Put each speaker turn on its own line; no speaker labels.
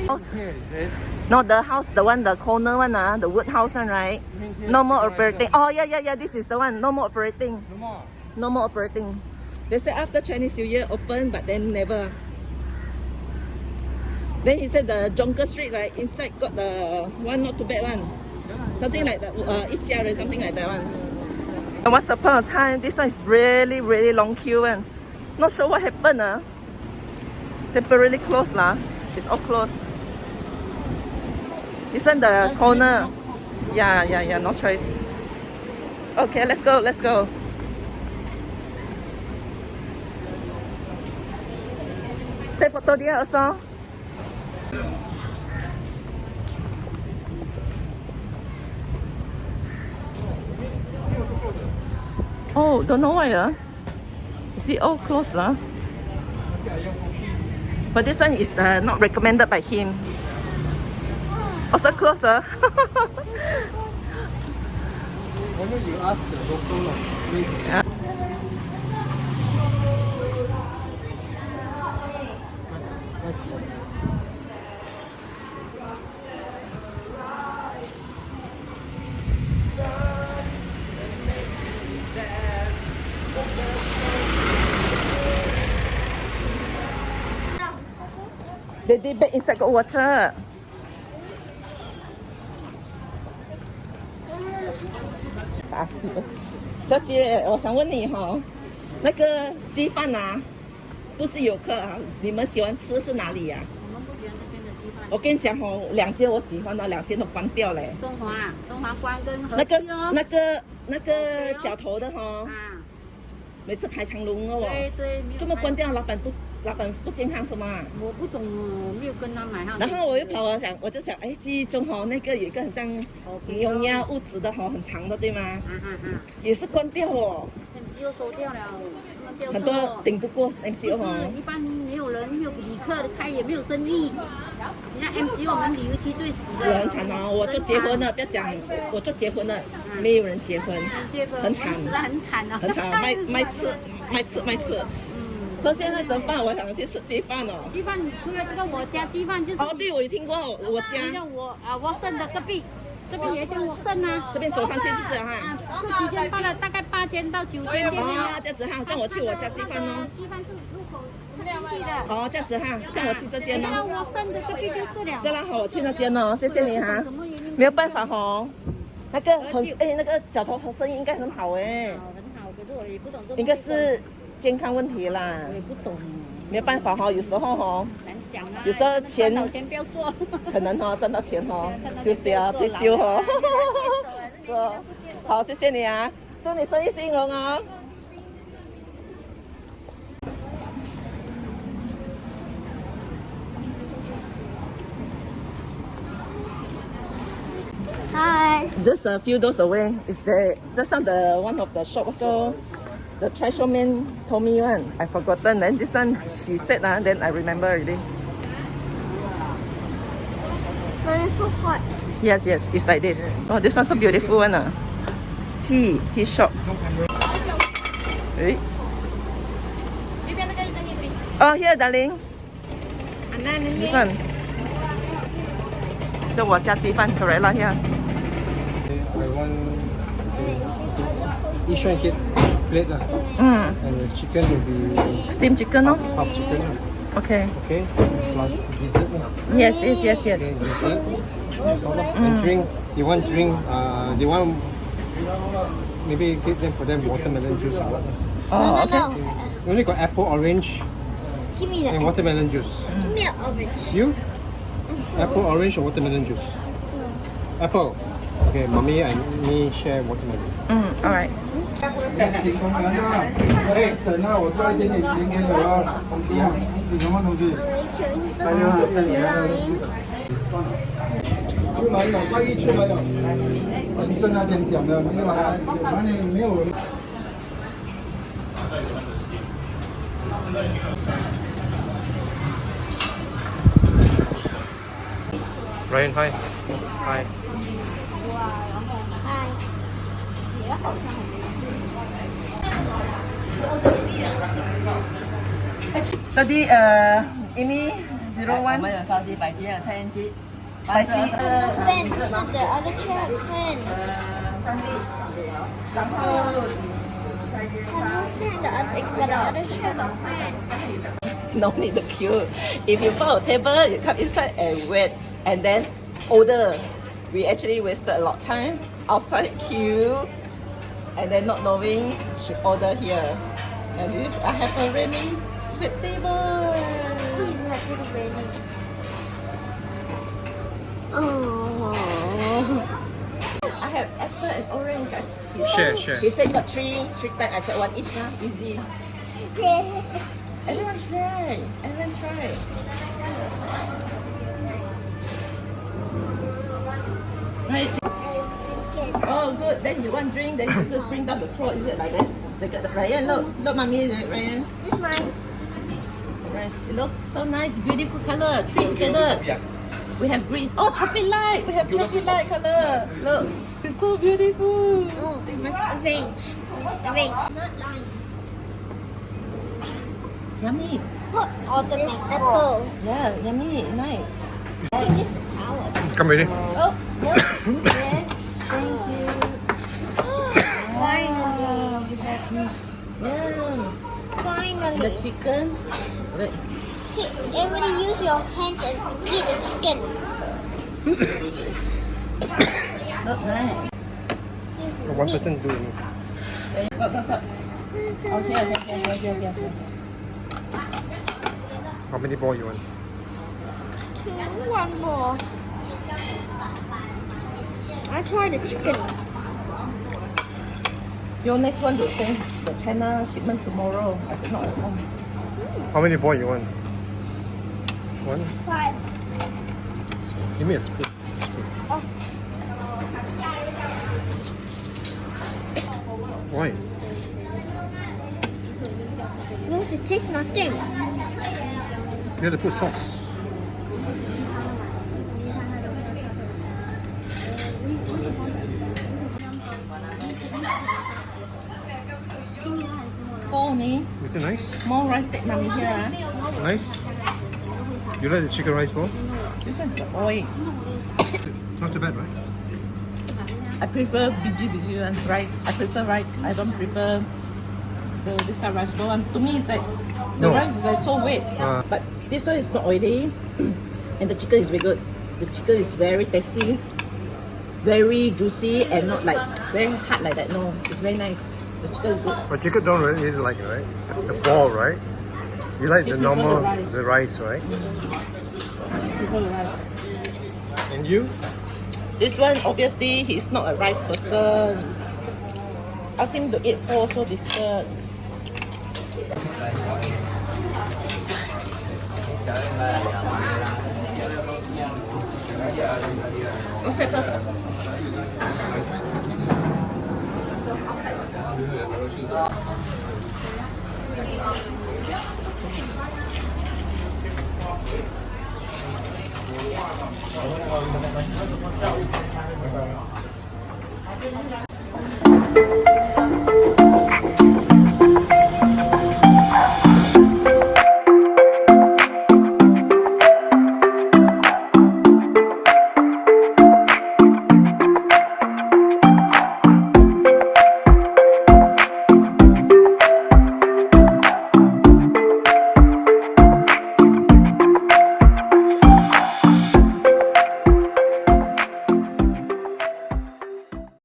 House here, is it?
No, the house, the one, the corner one, the wood house one, right? No more operating. Oh, yeah. This is the one. No more operating.
No more.
No more operating. They say after Chinese New Year open, but then never. Then he said the Jonker Street, right? Inside got the one not too bad one. Something like that. 一家人 something like that one. And once upon a time, this one is really, really long queue one. Not sure what happened. Temporarily closed lah. It's all closed. This one the corner. Yeah. No choice. Okay, let's go. Take photo there also. Oh, don't know why You see all closed lah. But this one is not recommended by him. Also closed
Why don't you ask the local please?
They did back inside got water. Ask people. 小姐，我想问你哈，那个鸡饭啊，不是游客啊，你们喜欢吃是哪里呀？
我们不喜欢这边的鸡饭。
我跟你讲哦，两间我喜欢的，两间都关掉嘞。
中华关跟和记哦。
那个角头的哈，每次排长龙哦。
对。
这么关掉，老板不健康是吗？
我不懂，没有跟他买哈。
然后我又跑了想，我就想，哎，记忆中哈那个有一个很像牛呀物质的哈，很长的对吗？也是关掉哦。
MCO 收掉了，
很多顶不过 MCO
哦。一般没有人，没有旅客开，也没有生意。你看 MCO 我们旅游区最死
的。很惨哦，我就结婚了，不要讲，我就结婚了，没有人结婚，很惨，
很惨啊，
很惨，卖刺。说现在怎么办？我想去吃鸡饭哦。
鸡饭除了这个我家鸡饭就是
对，我有听过我家。
叫我剩的隔壁，这边也叫我剩啊。
这边走上去是哈。
这几间办了大概8000到9000店了。
这样子哈，叫我去我家鸡饭哦。
鸡饭是入口进去的。
这样子哈，叫我去这间哦。
我剩的隔壁就是了。
是啦，好，我去那间哦，谢谢你哈。没有办法哦，那个那个脚头和生意应该很好哎。
很好，可是我也不懂。
应该是健康问题啦。
我也不懂。
没有办法哈，有时候哈。
难讲啊。
有时候钱
不要做。
可能哈赚到钱哈，休息啊，退休哈。是哦，好，谢谢你啊，祝你生意兴隆啊。
Hi.
Just a few doors away is the just on the one of the shop also. The treasure man told me one. I forgotten. Then this one he said then I remember already.
But it's so hot.
Yes, it's like this. Oh, this one's so beautiful one. Tea shop. Right? Oh, here, darling. This one. So 我家鸡饭 correct lah here.
I want each one get plate lah. And the chicken will be
steamed chicken, no?
Half chicken.
Okay.
Okay. Plus dessert.
Yes.
Okay, dessert. That's all. And drink. They want drink. They want maybe get them for them watermelon juice or what.
Oh, okay.
We only got apple, orange,
Give me
and watermelon juice.
Give me the orange.
You? Apple, orange, or watermelon juice? Apple. Okay, mommy and me share watermelon.
Alright.
哎，沈啊，我做一点点钱给你了，东西啊，你什么东西？还有那里啊，出来了，快一出来了，你剩那点讲的没有啊？哪里没有？ Ryan, hi. Hi.
Tadi ini 01。
我们有烧鸡、白鸡还有菜烟鸡。
白鸡
Fan, the other chair, fan.
然后
Hello, fan, the other chair, got fan.
no need to queue. If you found a table, you come inside and wait, and then order. We actually wasted a lot of time outside queue, and then not knowing should order here. And this, I have a really sweet table.
Please, have it ready. Oh.
I have apple and orange.
Share, share.
He said got three types. I said one each now. Easy. Everyone try. Everyone try. Right. Oh, good. Then you want drink, then you just bring down the straw. Is it like this? Ryan, look, mommy, Ryan.
This is mine.
Orange. It looks so nice, beautiful color. Three together. We have green. Oh, traffic light. We have traffic light color. Look, it's so beautiful.
Oh, we must arrange. Arrange. Not line.
Yummy.
What? All the apple.
Yeah, yummy. Nice.
I think this is ours.
Come ready.
Oh, yes. Yes. Thank you.
Finally.
Yum. The
Finally.
chicken. Wait.
See, everybody use your hands and eat the chicken.
Look nice.
This is
One
meat.
person do.
Go. Okay.
How many ball you want?
Two, one more. I try the chicken.
Your next one to send the China shipment tomorrow. I said not at home.
How many ball you want? One?
5.
Give me a spoon. Why?
Because it tastes nothing.
You have to put sauce.
For me,
Is it nice?
more rice take money here.
Nice? You like the chicken rice ball?
This one's the oil.
Not too bad, right?
I prefer biji and rice. I prefer rice. I don't prefer this type rice bowl. To me, it's like the
No.
rice is like so wet. But this one is not oily, and the chicken is very good. The chicken is very tasty, very juicy, and not like very hard like that. No, it's very nice. The chicken is good.
But chicken don't really like it, right? The ball, right? You like
You
the
prefer
normal,
the rice.
right?
I prefer the rice.
And you?
This one, obviously, he's not a rice person. Ask him to eat 4, so difficult. What's that first?